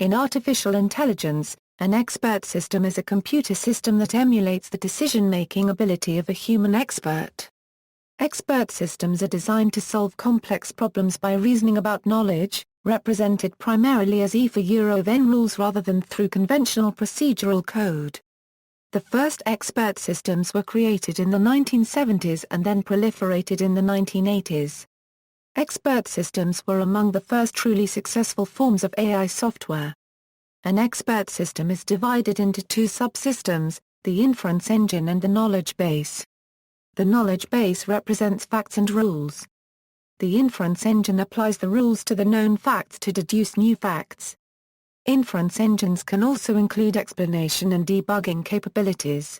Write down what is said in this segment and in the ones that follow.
In artificial intelligence, an expert system is a computer system that emulates the decision-making ability of a human expert. Expert systems are designed to solve complex problems by reasoning about knowledge, represented primarily as E for then rules rather than through conventional procedural code. The first expert systems were created in the 1970s and then proliferated in the 1980s. Expert systems were among the first truly successful forms of AI software. An expert system is divided into two subsystems, the inference engine and the knowledge base. The knowledge base represents facts and rules. The inference engine applies the rules to the known facts to deduce new facts. Inference engines can also include explanation and debugging capabilities.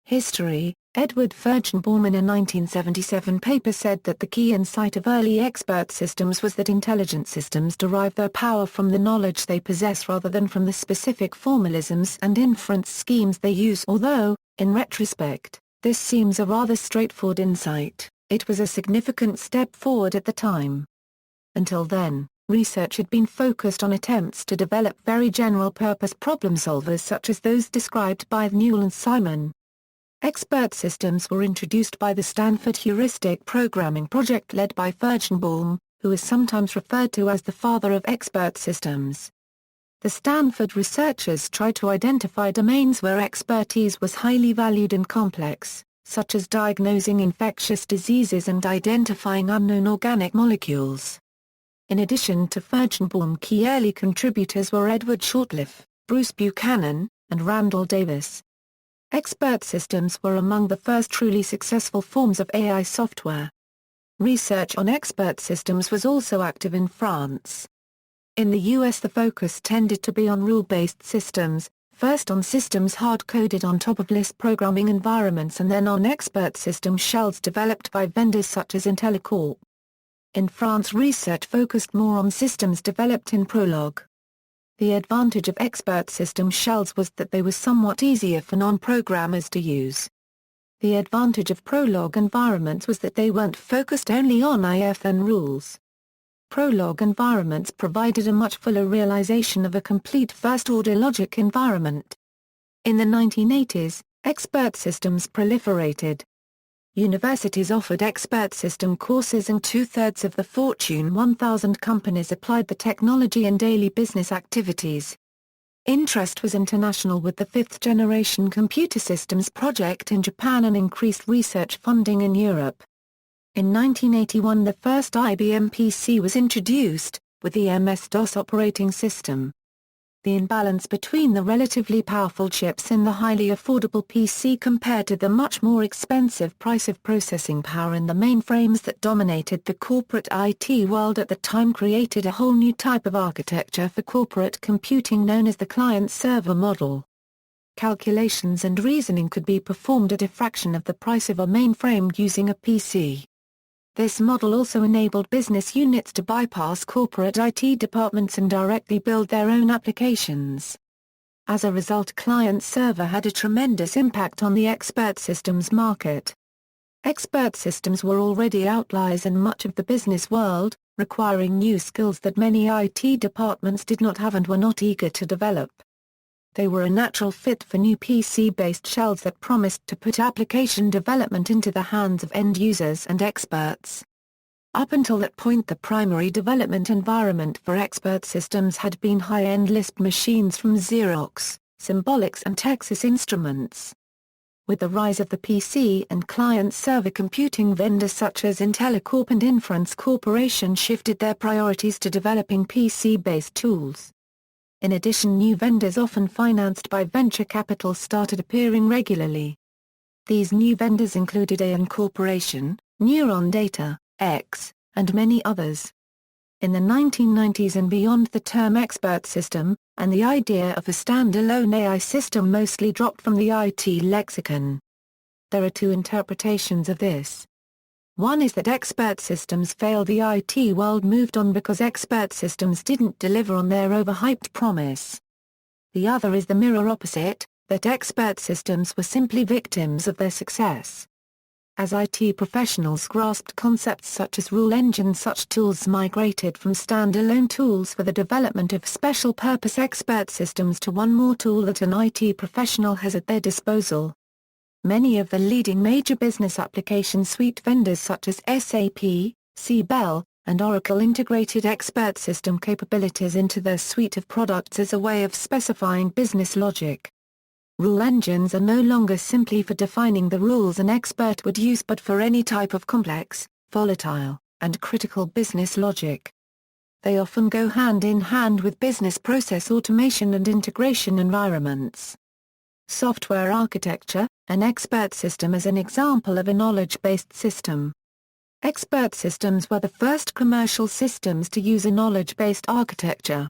History: Edward Furstenbaum in a 1977 paper said that the key insight of early expert systems was that intelligent systems derive their power from the knowledge they possess rather than from the specific formalisms and inference schemes they use. Although, in retrospect, this seems a rather straightforward insight, it was a significant step forward at the time. Until then, research had been focused on attempts to develop very general-purpose problem solvers such as those described by Newell and Simon. Expert systems were introduced by the Stanford Heuristic Programming Project led by Furstenbaum, who is sometimes referred to as the father of expert systems. The Stanford researchers tried to identify domains where expertise was highly valued and complex, such as diagnosing infectious diseases and identifying unknown organic molecules. In addition to Furstenbaum, key early contributors were Edward Shortliff, Bruce Buchanan, and Randall Davis. Expert systems were among the first truly successful forms of AI software. Research on expert systems was also active in France. In the US the focus tended to be on rule-based systems, first on systems hard-coded on top of Lisp programming environments and then on expert system shells developed by vendors such as IntelliCorp. In France research focused more on systems developed in Prolog. The advantage of expert system shells was that they were somewhat easier for non-programmers to use. The advantage of Prolog environments was that they weren't focused only on if-then rules. Prolog environments provided a much fuller realization of a complete first-order logic environment. In the 1980s, expert systems proliferated. Universities offered expert system courses and two-thirds of the Fortune 1000 companies applied the technology in daily business activities. Interest was international with the fifth-generation computer systems project in Japan and increased research funding in Europe. In 1981 the first IBM PC was introduced, with the MS-DOS operating system. The imbalance between the relatively powerful chips in the highly affordable PC compared to the much more expensive price of processing power in the mainframes that dominated the corporate IT world at the time created a whole new type of architecture for corporate computing known as the client-server model. Calculations and reasoning could be performed at a fraction of the price of a mainframe using a PC. This model also enabled business units to bypass corporate IT departments and directly build their own applications. As a result, client-server had a tremendous impact on the expert systems market. Expert systems were already outliers in much of the business world, requiring new skills that many IT departments did not have and were not eager to develop. They were a natural fit for new PC-based shells that promised to put application development into the hands of end users and experts. Up until that point the primary development environment for expert systems had been high-end Lisp machines from Xerox, Symbolics and Texas Instruments. With the rise of the PC and client-server computing vendors such as IntelliCorp and Inference Corporation shifted their priorities to developing PC-based tools. In addition, new vendors often financed by venture capital started appearing regularly. These new vendors included AN Corporation, Neuron Data, X, and many others. In the 1990s and beyond, the term expert system, and the idea of a standalone AI system mostly dropped from the IT lexicon. There are two interpretations of this. One is that expert systems failed. The IT world moved on because expert systems didn't deliver on their overhyped promise. The other is the mirror opposite, that expert systems were simply victims of their success. As IT professionals grasped concepts such as rule engines, such tools migrated from standalone tools for the development of special-purpose expert systems to one more tool that an IT professional has at their disposal. Many of the leading major business application suite vendors such as SAP, Bell, and Oracle integrated expert system capabilities into their suite of products as a way of specifying business logic. Rule engines are no longer simply for defining the rules an expert would use but for any type of complex, volatile, and critical business logic. They often go hand in hand with business process automation and integration environments. Software architecture. An expert system is an example of a knowledge-based system. Expert systems were the first commercial systems to use a knowledge-based architecture.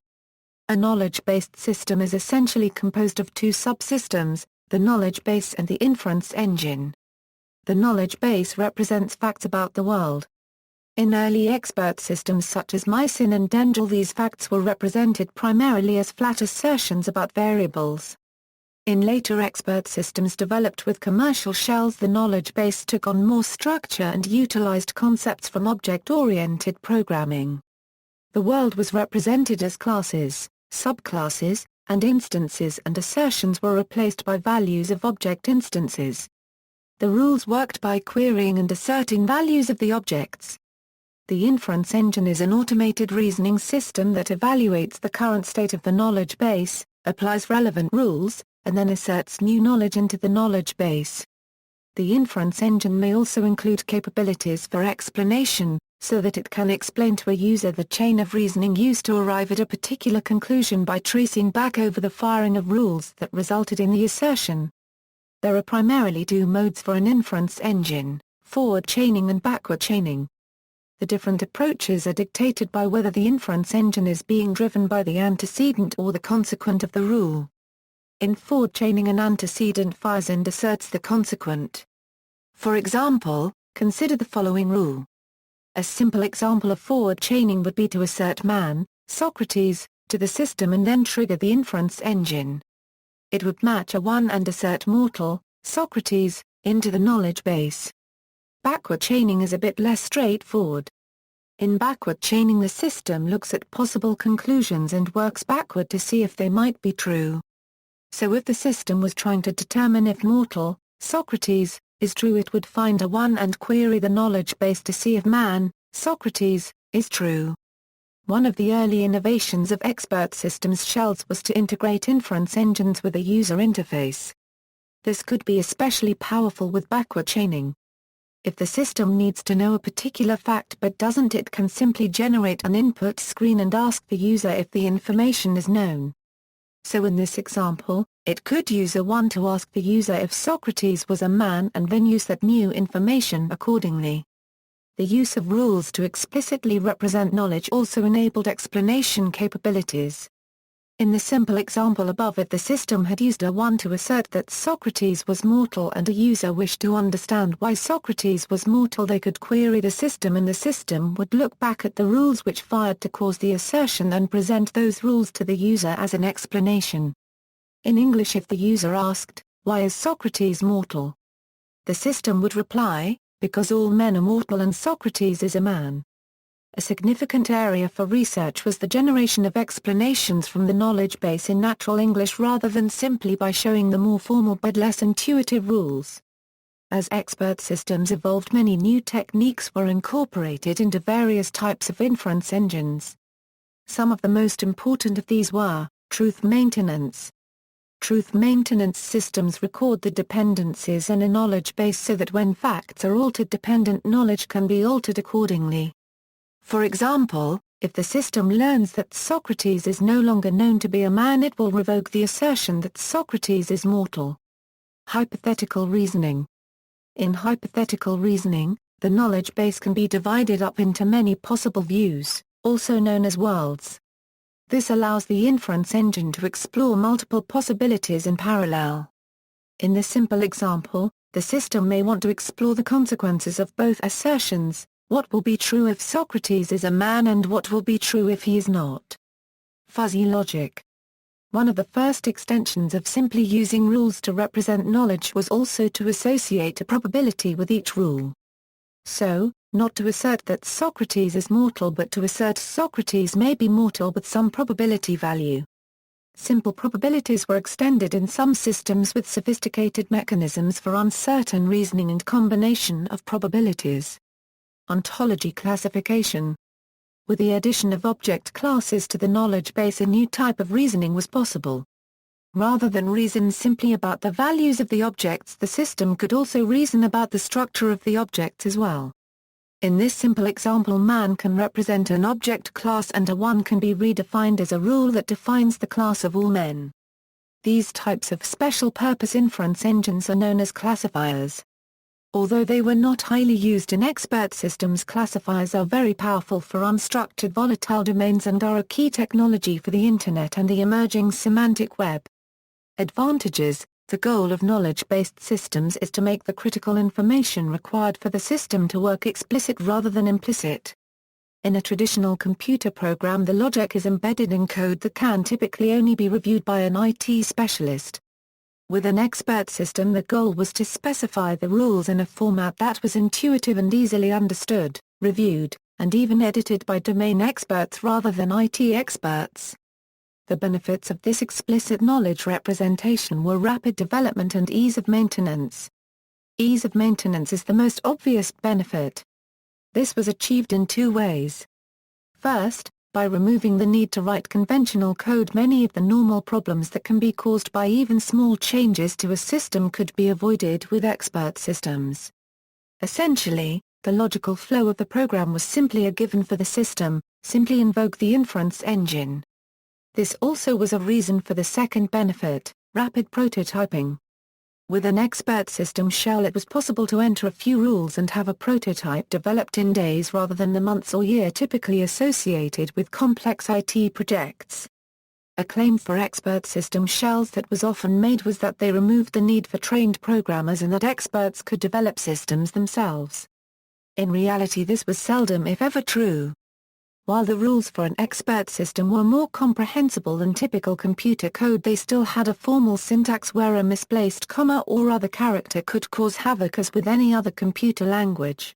A knowledge-based system is essentially composed of two subsystems, the knowledge base and the inference engine. The knowledge base represents facts about the world. In early expert systems such as Mycin and Denzel, these facts were represented primarily as flat assertions about variables. In later expert systems developed with commercial shells, the knowledge base took on more structure and utilized concepts from object-oriented programming. The world was represented as classes, subclasses, and instances, and assertions were replaced by values of object instances. The rules worked by querying and asserting values of the objects. The inference engine is an automated reasoning system that evaluates the current state of the knowledge base, applies relevant rules, and then asserts new knowledge into the knowledge base. The inference engine may also include capabilities for explanation, so that it can explain to a user the chain of reasoning used to arrive at a particular conclusion by tracing back over the firing of rules that resulted in the assertion. There are primarily two modes for an inference engine, forward chaining and backward chaining. The different approaches are dictated by whether the inference engine is being driven by the antecedent or the consequent of the rule. In forward chaining, an antecedent fires and asserts the consequent. For example, consider the following rule. A simple example of forward chaining would be to assert man, Socrates, to the system and then trigger the inference engine. It would match a 1 and assert mortal, Socrates, into the knowledge base. Backward chaining is a bit less straightforward. In backward chaining, the system looks at possible conclusions and works backward to see if they might be true. So if the system was trying to determine if mortal, Socrates, is true, it would find a 1 and query the knowledge base to see if man, Socrates, is true. One of the early innovations of expert systems shells was to integrate inference engines with a user interface. This could be especially powerful with backward chaining. If the system needs to know a particular fact but doesn't, it can simply generate an input screen and ask the user if the information is known. So in this example, it could use a 1 to ask the user if Socrates was a man and then use that new information accordingly. The use of rules to explicitly represent knowledge also enabled explanation capabilities. In the simple example above, if the system had used a 1 to assert that Socrates was mortal and a user wished to understand why Socrates was mortal, they could query the system and the system would look back at the rules which fired to cause the assertion and present those rules to the user as an explanation. In English, if the user asked, "Why is Socrates mortal?" the system would reply, "Because all men are mortal and Socrates is a man." A significant area for research was the generation of explanations from the knowledge base in natural English rather than simply by showing the more formal but less intuitive rules. As expert systems evolved, many new techniques were incorporated into various types of inference engines. Some of the most important of these were truth maintenance. Truth maintenance systems record the dependencies in a knowledge base so that when facts are altered, dependent knowledge can be altered accordingly. For example, if the system learns that Socrates is no longer known to be a man, it will revoke the assertion that Socrates is mortal. Hypothetical reasoning. In hypothetical reasoning, the knowledge base can be divided up into many possible views, also known as worlds. This allows the inference engine to explore multiple possibilities in parallel. In the simple example, the system may want to explore the consequences of both assertions. What will be true if Socrates is a man and what will be true if he is not? Fuzzy logic. One of the first extensions of simply using rules to represent knowledge was also to associate a probability with each rule. So, not to assert that Socrates is mortal but to assert Socrates may be mortal with some probability value. Simple probabilities were extended in some systems with sophisticated mechanisms for uncertain reasoning and combination of probabilities. Ontology classification. With the addition of object classes to the knowledge base, a new type of reasoning was possible. Rather than reason simply about the values of the objects, the system could also reason about the structure of the objects as well. In this simple example, man can represent an object class and a 1 can be redefined as a rule that defines the class of all men. These types of special-purpose inference engines are known as classifiers. Although they were not highly used in expert systems, classifiers are very powerful for unstructured volatile domains and are a key technology for the Internet and the emerging semantic web. Advantages. The goal of knowledge-based systems is to make the critical information required for the system to work explicit rather than implicit. In a traditional computer program, the logic is embedded in code that can typically only be reviewed by an IT specialist. With an expert system, the goal was to specify the rules in a format that was intuitive and easily understood, reviewed, and even edited by domain experts rather than IT experts. The benefits of this explicit knowledge representation were rapid development and ease of maintenance. Ease of maintenance is the most obvious benefit. This was achieved in two ways. First, by removing the need to write conventional code. Many of the normal problems that can be caused by even small changes to a system could be avoided with expert systems. Essentially, the logical flow of the program was simply a given for the system, simply invoke the inference engine. This also was a reason for the second benefit, rapid prototyping. With an expert system shell, it was possible to enter a few rules and have a prototype developed in days rather than the months or year typically associated with complex IT projects. A claim for expert system shells that was often made was that they removed the need for trained programmers and that experts could develop systems themselves. In reality, this was seldom if ever true. While the rules for an expert system were more comprehensible than typical computer code, they still had a formal syntax where a misplaced comma or other character could cause havoc as with any other computer language.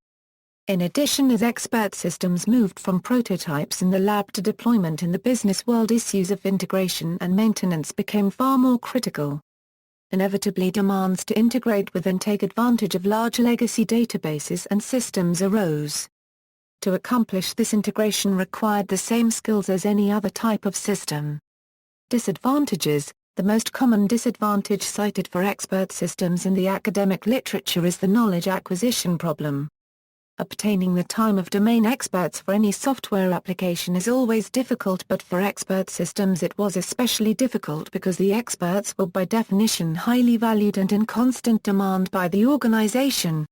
In addition, as expert systems moved from prototypes in the lab to deployment in the business world, issues of integration and maintenance became far more critical. Inevitably, demands to integrate with and take advantage of large legacy databases and systems arose. To accomplish this, integration required the same skills as any other type of system. Disadvantages. The most common disadvantage cited for expert systems in the academic literature is the knowledge acquisition problem. Obtaining the time of domain experts for any software application is always difficult, but for expert systems it was especially difficult because the experts were by definition highly valued and in constant demand by the organization.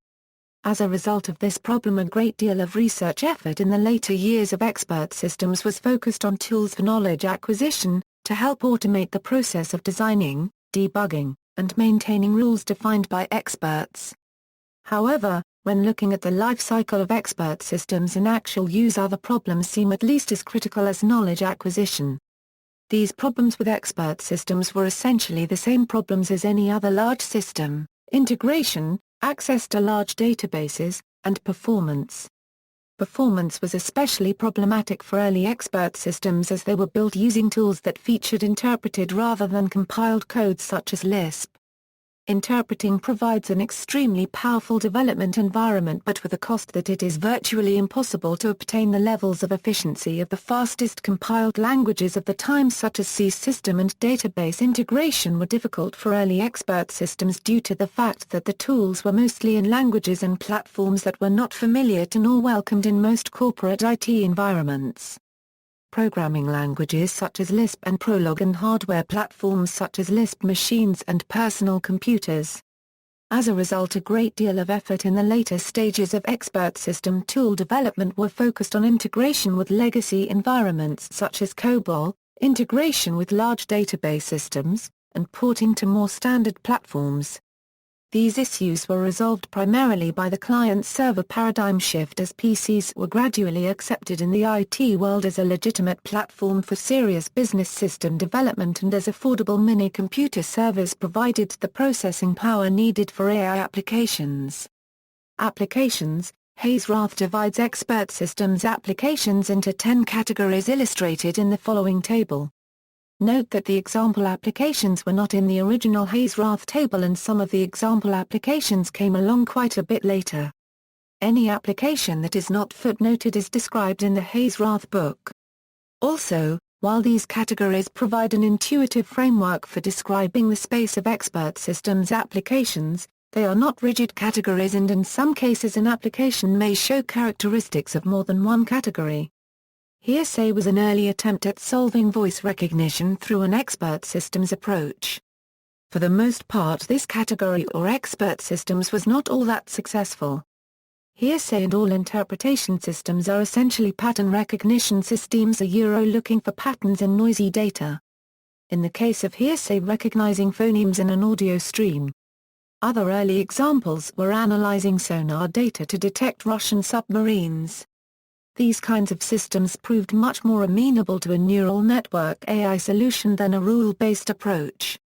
As a result of this problem, a great deal of research effort in the later years of expert systems was focused on tools for knowledge acquisition, to help automate the process of designing, debugging, and maintaining rules defined by experts. However, when looking at the life cycle of expert systems in actual use, other problems seem at least as critical as knowledge acquisition. These problems with expert systems were essentially the same problems as any other large system: integration, access to large databases, and performance. Performance was especially problematic for early expert systems as they were built using tools that featured interpreted rather than compiled codes such as Lisp. Interpreting provides an extremely powerful development environment, but with a cost that it is virtually impossible to obtain the levels of efficiency of the fastest compiled languages of the time, such as C. System and database integration were difficult for early expert systems due to the fact that the tools were mostly in languages and platforms that were not familiar to nor welcomed in most corporate IT environments. Programming languages such as Lisp and Prolog, and hardware platforms such as Lisp machines and personal computers. As a result, a great deal of effort in the later stages of expert system tool development were focused on integration with legacy environments such as COBOL, integration with large database systems, and porting to more standard platforms. These issues were resolved primarily by the client-server paradigm shift as PCs were gradually accepted in the IT world as a legitimate platform for serious business system development and as affordable mini-computer servers provided the processing power needed for AI applications. Applications. Hayes-Rath divides expert systems applications into 10 categories illustrated in the following table. Note that the example applications were not in the original Hayes-Rath table and some of the example applications came along quite a bit later. Any application that is not footnoted is described in the Hayes-Rath book. Also, while these categories provide an intuitive framework for describing the space of expert systems applications, they are not rigid categories and in some cases an application may show characteristics of more than one category. Hearsay was an early attempt at solving voice recognition through an expert systems approach. For the most part this category or expert systems was not all that successful. Hearsay and all interpretation systems are essentially pattern recognition systems looking for patterns in noisy data. In the case of hearsay recognizing phonemes in an audio stream. Other early examples were analyzing sonar data to detect Russian submarines. These kinds of systems proved much more amenable to a neural network AI solution than a rule-based approach.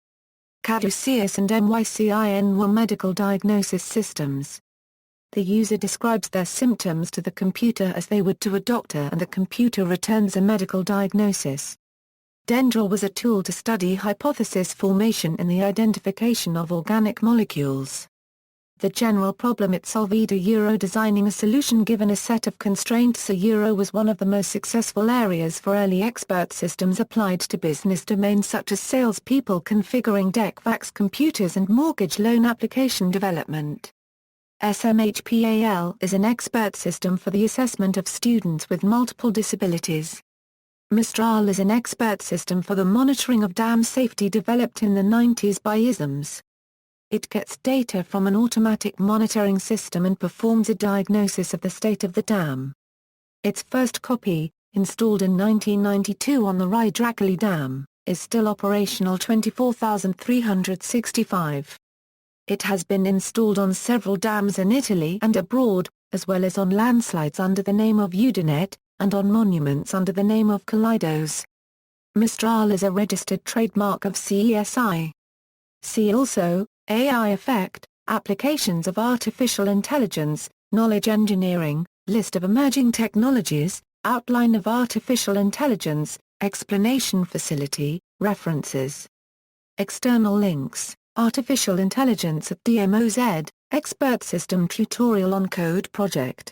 Caduceus and MYCIN were medical diagnosis systems. The user describes their symptoms to the computer as they would to a doctor and the computer returns a medical diagnosis. Denzel was a tool to study hypothesis formation in the identification of organic molecules. The general problem it solved designing a solution given a set of constraints was one of the most successful areas for early expert systems applied to business domains such as salespeople configuring DEC-VAX computers and mortgage loan application development. SMHPAL is an expert system for the assessment of students with multiple disabilities. Mistral is an expert system for the monitoring of dam safety developed in the 90s by ISMS. It gets data from an automatic monitoring system and performs a diagnosis of the state of the dam. Its first copy, installed in 1992 on the Rydrakli Dam, is still operational 24,365. It has been installed on several dams in Italy and abroad, as well as on landslides under the name of Udinet, and on monuments under the name of Kaleidos. Mistral is a registered trademark of CESI. See also, AI effect, applications of artificial intelligence, knowledge engineering, list of emerging technologies, outline of artificial intelligence, explanation facility, references. External links, Artificial Intelligence at DMOZ, Expert System Tutorial on Code Project.